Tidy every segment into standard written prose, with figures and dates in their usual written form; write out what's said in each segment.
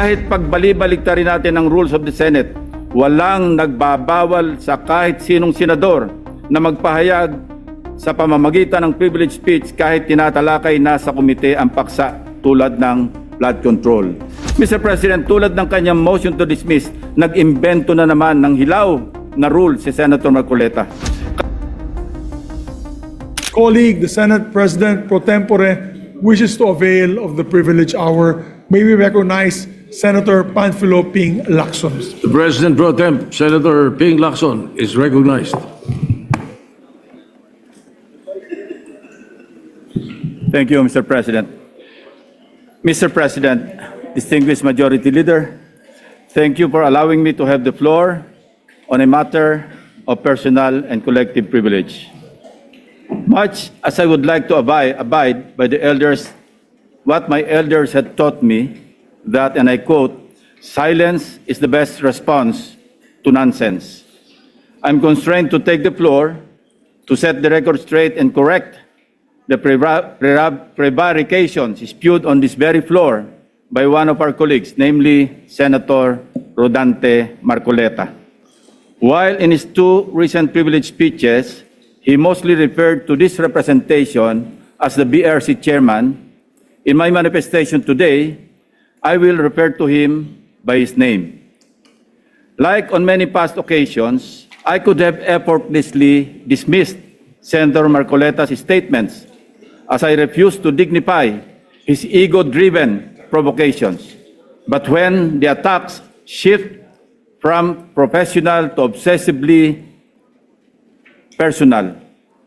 Kahit pagbali-baliktarin natin ang rules of the Senate, walang nagbabawal sa kahit sinong senador na magpahayag sa pamamagitan ng privilege speech kahit tinatalakay na sa komite ang paksa tulad ng flood control. Mr. President, tulad ng kanyang motion to dismiss, nag-imbento na naman ng hilaw na rule si Senator Marcoleta. Colleague, the Senate President pro tempore wishes to avail of the privilege hour. May we recognize Senator Panfilo Ping Lacson. The President pro tem, Senator Ping Lacson, is recognized. Thank you, Mr. President. Mr. President, distinguished Majority Leader, thank you for allowing me to have the floor on a matter of personal and collective privilege. Much as I would like to abide by the elders, what my elders had taught me, that, and I quote, silence is the best response to nonsense. I'm constrained to take the floor to set the record straight and correct the prevarications spewed on this very floor by one of our colleagues, namely Senator Rodante Marcoleta. While in his two recent privilege speeches, he mostly referred to this representation as the BRC chairman, in my manifestation today, I will refer to him by his name. Like on many past occasions, I could have effortlessly dismissed Senator Marcoleta's statements as I refuse to dignify his ego-driven provocations. But when the attacks shift from professional to obsessively personal,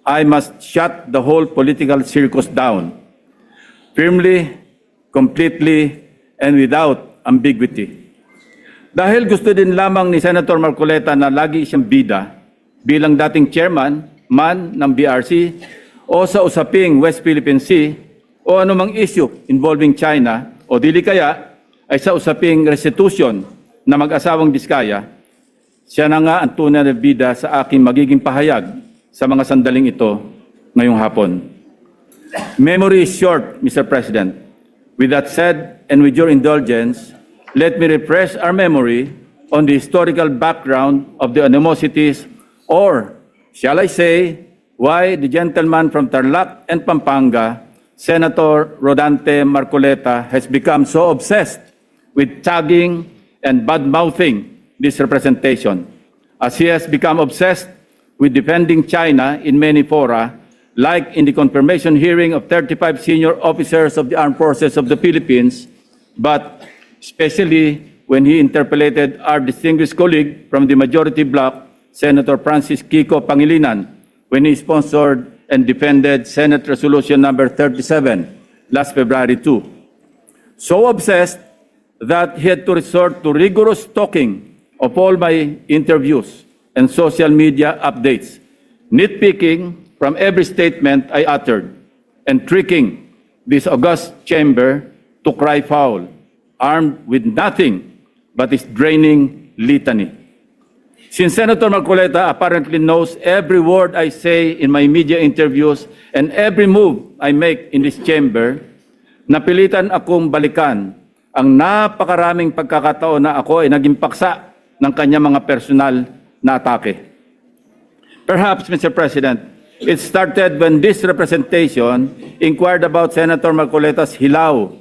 I must shut the whole political circus down, firmly, completely, and without ambiguity. Dahil gusto din lamang ni Senator Marcoleta na lagi siyang bida bilang dating chairman man ng BRC o sa usaping West Philippine Sea o anumang issue involving China o dili kaya ay sa usaping restitution na mag-asawang Diskaya, siya na nga ang tunay na bida sa aking magiging pahayag sa mga sandaling ito ngayong hapon. Memory is short, Mr. President. With that said, and with your indulgence, let me refresh our memory on the historical background of the animosities, or shall I say, why the gentleman from Tarlac and Pampanga, Senator Rodante Marcoleta, has become so obsessed with tagging and bad-mouthing this representation, as he has become obsessed with defending China in many fora, like in the confirmation hearing of 35 senior officers of the Armed Forces of the Philippines, but especially when he interpellated our distinguished colleague from the majority bloc, Senator Francis Kiko Pangilinan, when he sponsored and defended Senate Resolution number 37 last February 2. So obsessed that he had to resort to rigorous stalking of all my interviews and social media updates, nitpicking from every statement I uttered, and tricking this august chamber to cry foul, armed with nothing but his draining litany. Since Senator Marcoleta apparently knows every word I say in my media interviews and every move I make in this chamber, napilitan akong balikan ang napakaraming pagkakataon na ako ay naging paksa ng kanyang mga personal na atake. Perhaps, Mr. President, it started when this representation inquired about Senator Marcoleta's hilaw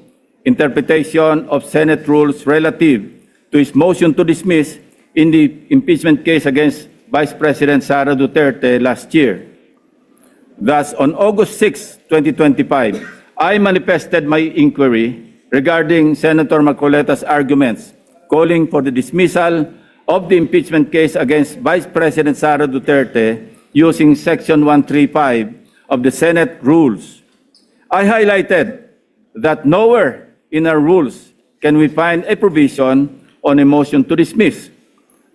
interpretation of Senate rules relative to his motion to dismiss in the impeachment case against Vice President Sara Duterte last year. Thus, on August 6, 2025, I manifested my inquiry regarding Senator Marcoleta's arguments calling for the dismissal of the impeachment case against Vice President Sara Duterte using Section 135 of the Senate rules. I highlighted that nowhere in our rules can we find a provision on a motion to dismiss,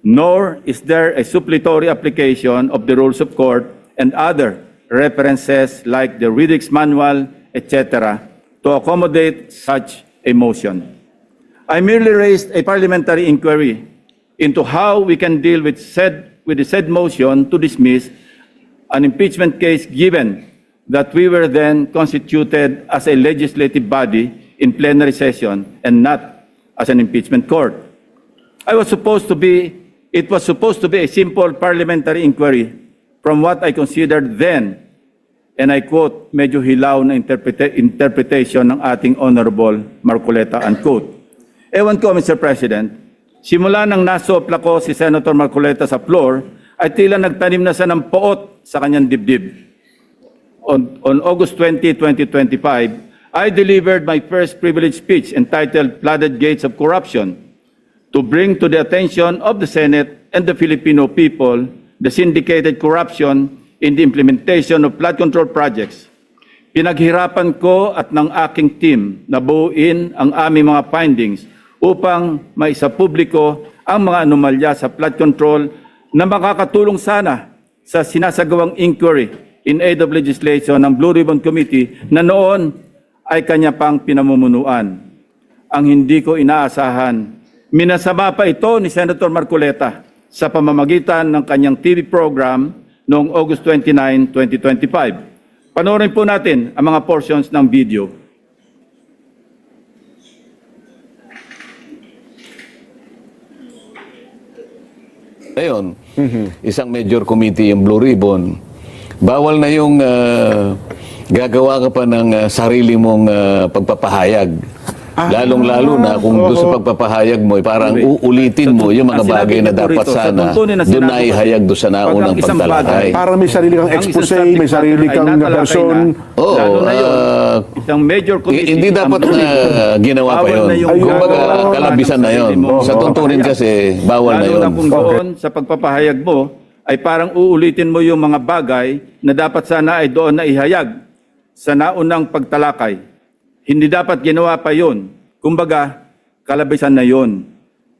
nor is there a suppletory application of the rules of court and other references like the Riddick's Manual, etc., to accommodate such a motion. I merely raised a parliamentary inquiry into how we can deal with the said motion to dismiss an impeachment case, given that we were then constituted as a legislative body in plenary session and not as an impeachment court. It was supposed to be a simple parliamentary inquiry from what I considered then, and I quote, medyo hilaw na interpretation ng ating Honorable Marcoleta, unquote. Ewan ko, Mr. President, simula nang nasopla ko si Senator Marcoleta sa floor, ay tila nagtanim na siya ng poot sa kanyang dibdib. On August 20, 2025, I delivered my first privilege speech entitled Flooded Gates of Corruption to bring to the attention of the Senate and the Filipino people the syndicated corruption in the implementation of flood control projects. Pinaghirapan ko at ng aking team na buuin ang aming mga findings upang maisapubliko ang mga anomalya sa flood control na makakatulong sana sa sinasagawang inquiry in aid of legislation ng Blue Ribbon Committee na noon ay kanya pang pinamumunuan. Ang hindi ko inaasahan, minasama pa ito ni Senator Marcoleta sa pamamagitan ng kanyang TV program noong August 29, 2025. Panoorin po natin ang mga portions ng video. Ngayon, isang major committee yung Blue Ribbon, bawal na yung gagawa ka pa ng sarili mong pagpapahayag. Lalong-lalo na kung doon sa pagpapahayag mo, parang uulitin mo yung mga bagay na dapat sana doon na ihayag doon sa naunang pagtalakay. Parang may sarili kang expose, may sarili kang version. Oo, isang major committee. hindi dapat na ginawa pa yun. Kumbaga, kalabisan na yun. Sa tuntunin kasi, bawal na yun. Lalo na kung doon sa pagpapahayag mo, ay parang uulitin mo yung mga bagay na dapat sana ay doon na ihayag sa naunang pagtalakay. Hindi dapat ginawa pa yun. Kumbaga, kalabisan na yun.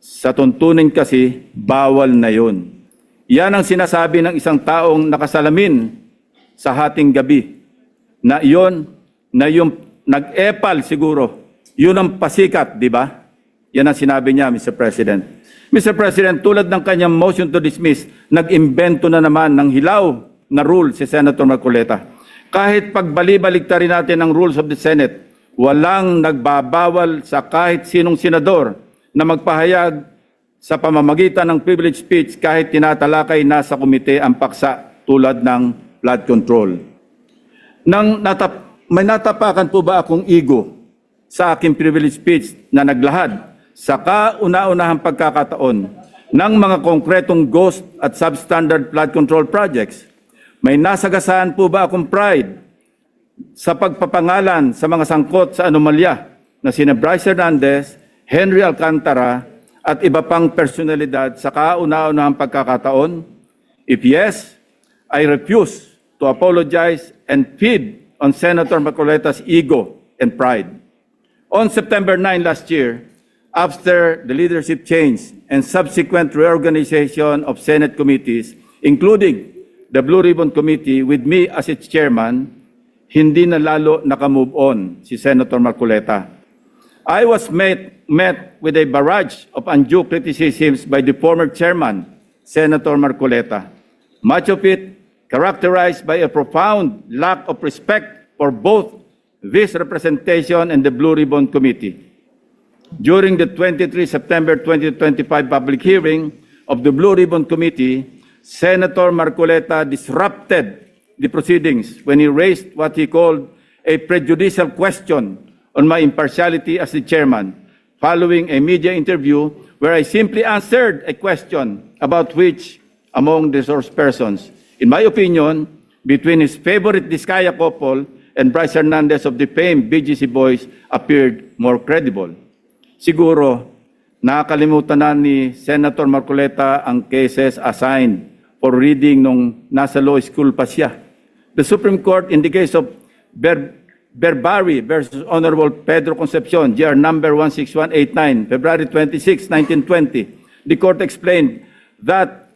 Sa tuntunin kasi, bawal na yun. Yan ang sinasabi ng isang taong nakasalamin sa hating gabi. Na yung nag-epal siguro. Yun ang pasikat, di ba? Yan ang sinabi niya, Mr. President. Mr. President, tulad ng kanyang motion to dismiss, nag-imbento na naman ng hilaw na rule si Senator Marcoleta. Kahit pagbali-baligtarin natin ang rules of the Senate, walang nagbabawal sa kahit sinong senador na magpahayag sa pamamagitan ng privilege speech kahit tinatalakay na sa komite ang paksa tulad ng flood control. May natapakan po ba akong ego sa aking privilege speech na naglahad sa kauna-unahang pagkakataon ng mga konkretong ghost at substandard flood control projects? May nasagasaan po ba akong pride sa pagpapangalan sa mga sangkot sa anomalya na sina Bryce Hernandez, Henry Alcantara at iba pang personalidad sa kauna-unahang pagkakataon? If yes, I refuse to apologize and feed on Senator Marcoleta's ego and pride. On September 9 last year, after the leadership change and subsequent reorganization of Senate committees, including the Blue Ribbon Committee with me as its chairman, hindi na lalo nakamove on si Senator Marcoleta. I was met with a barrage of undue criticisms by the former chairman, Senator Marcoleta. Much of it characterized by a profound lack of respect for both this representation and the Blue Ribbon Committee. During the 23 September 2025 public hearing of the Blue Ribbon Committee, Senator Marcoleta disrupted the proceedings when he raised what he called a prejudicial question on my impartiality as the chairman, following a media interview where I simply answered a question about which among the source persons, in my opinion, between his favorite Diskaya couple and Bryce Hernandez of the famed BGC Boys appeared more credible. Siguro, nakakalimutan na ni Senator Marcoleta ang cases assigned for reading nung nasa law school pa siya. The Supreme Court in the case of Berbari versus Honorable Pedro Concepcion, GR number 16189, February 26, 1920, the court explained that,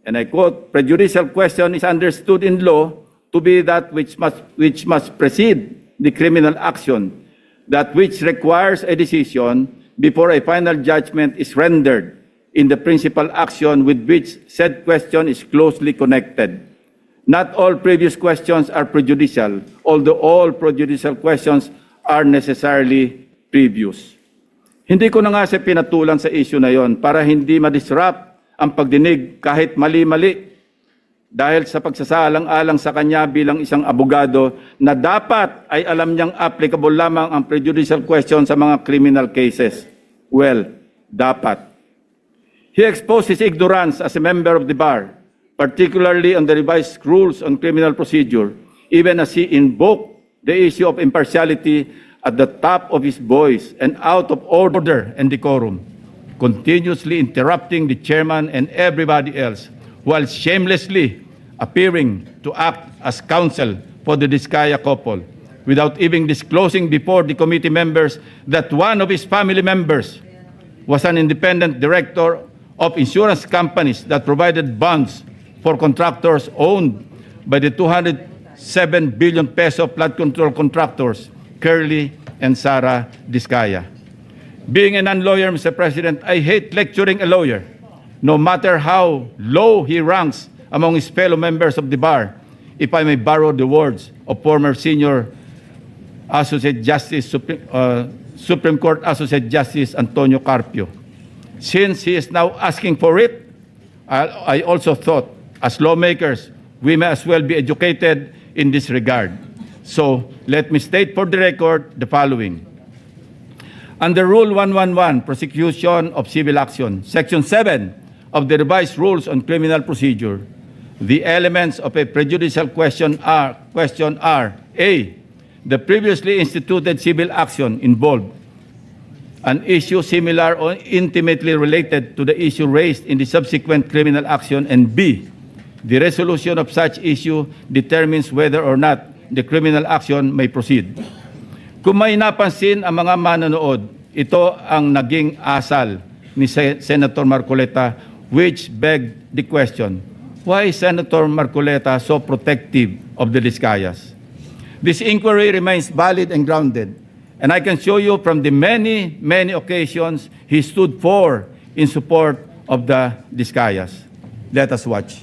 and I quote, prejudicial question is understood in law to be that which must precede the criminal action, that which requires a decision before a final judgment is rendered in the principal action with which said question is closely connected. Not all previous questions are prejudicial, although all prejudicial questions are necessarily previous. Hindi ko na nga siya pinatulan sa issue na yon para hindi ma-disrupt ang pagdinig kahit mali-mali dahil sa pagsasalang-alang sa kanya bilang isang abogado na dapat ay alam niyang applicable lamang ang prejudicial question sa mga criminal cases. Well, dapat. He exposed his ignorance as a member of the bar, particularly on the revised rules on criminal procedure, even as he invoked the issue of impartiality at the top of his voice and out of order and decorum, continuously interrupting the chairman and everybody else, while shamelessly appearing to act as counsel for the Diskaya couple, without even disclosing before the committee members that one of his family members was an independent director of insurance companies that provided bonds for contractors owned by the 207 billion peso flood control contractors, Curly and Sara Diskaya. Being a non-lawyer, Mr. President, I hate lecturing a lawyer, no matter how low he ranks among his fellow members of the bar, if I may borrow the words of former senior Associate Justice, Supreme Court Associate Justice Antonio Carpio. Since he is now asking for it, I also thought, as lawmakers, we may as well be educated in this regard. So, let me state for the record the following. Under Rule 111, Prosecution of Civil Action, Section 7 of the revised rules on criminal procedure, the elements of a prejudicial question are A, the previously instituted civil action involved an issue similar or intimately related to the issue raised in the subsequent criminal action, and B, the resolution of such issue determines whether or not the criminal action may proceed. Kung may napansin ang mga manonood, ito ang naging asal ni Senator Marcoleta, which begged the question, why is Senator Marcoleta so protective of the Diskayas? This inquiry remains valid and grounded, and I can show you from the many, many occasions he stood for in support of the Diskayas. Let us watch.